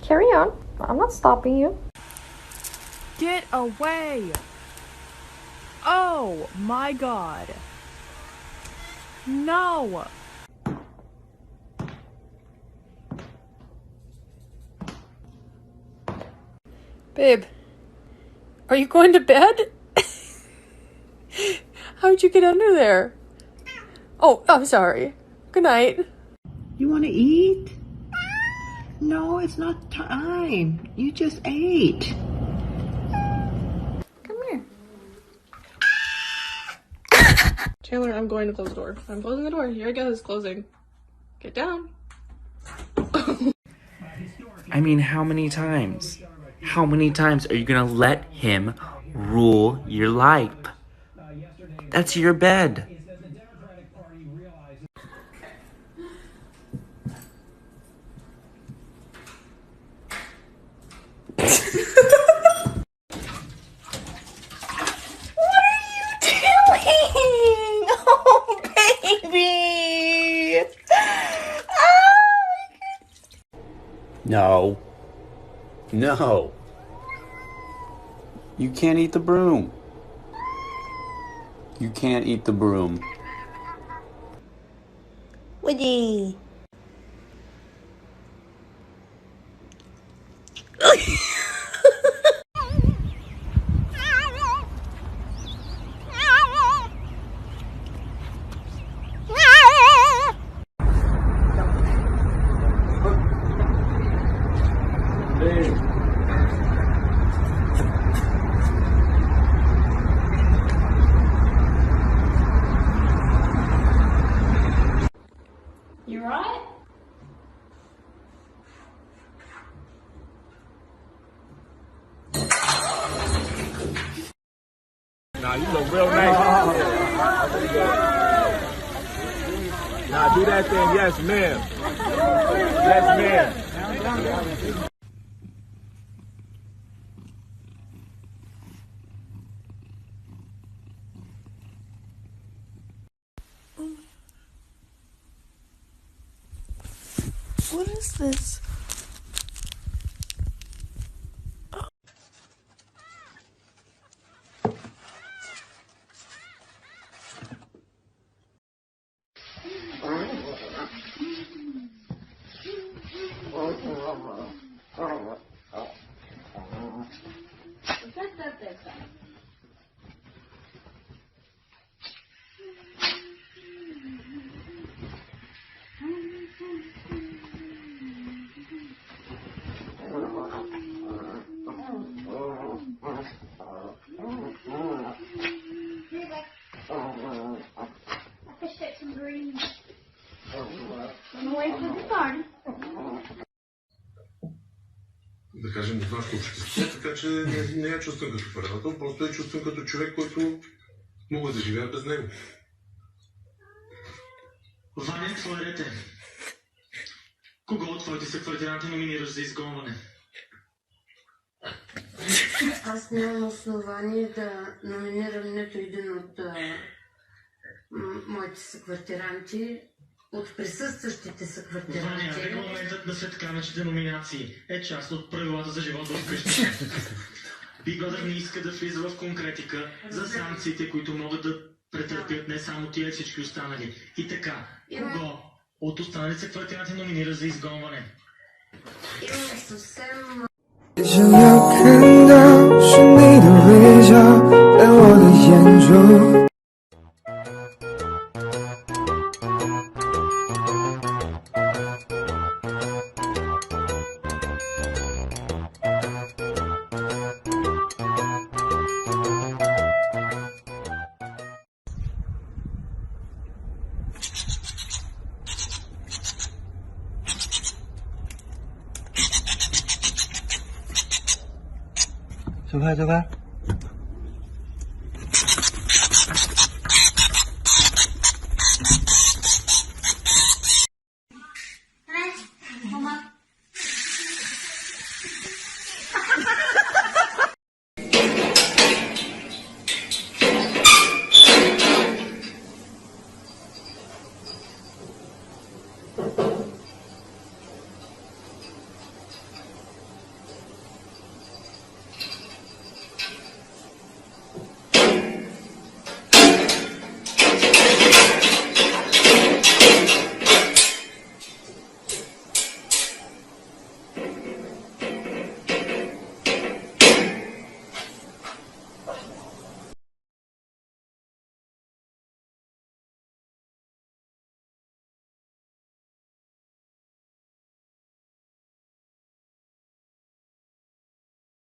Carry on. I'm not stopping you. Get away! Oh my god. No! Babe, are you going to bed? How'd you get under there? Oh, I'm sorry. Good night. You want to eat? No, it's not time. You just ate. Come here. Chandler, I'm going to close the door. I'm closing the door. Here it goes, closing. Get down. I mean, how many times? How many times are you gonna let him rule your life? That's your bed. Oh, baby. No. No. You can't eat the broom. You can't eat the broom. Woody. You right? Nah, you look real nice. Nah, do that thing. Yes, ma'am. Yes, ma'am. What is this? Да кажем, не знам общество, така че не я чувствам като предател, просто я чувствам като човек, който мога да живея без него. Ваня, твой ред е. Кого от твоите съквартиранти номинираш за изгонване? Аз нямам основание да номинирам нито един от моите съквартиранти, от присъстващите съквартиранти. Ваня, регламентът на светканачните номинации е част от правилата за живота вкъщи. Big Brother не иска да влиза в конкретика за санкциите, които могат да претърпят не само тия и всички останали. И така, кого от останалите съквартиранти номинира за изгонване? Имам съвсем... 只要看到是你的微笑在我的眼中。走开，走开。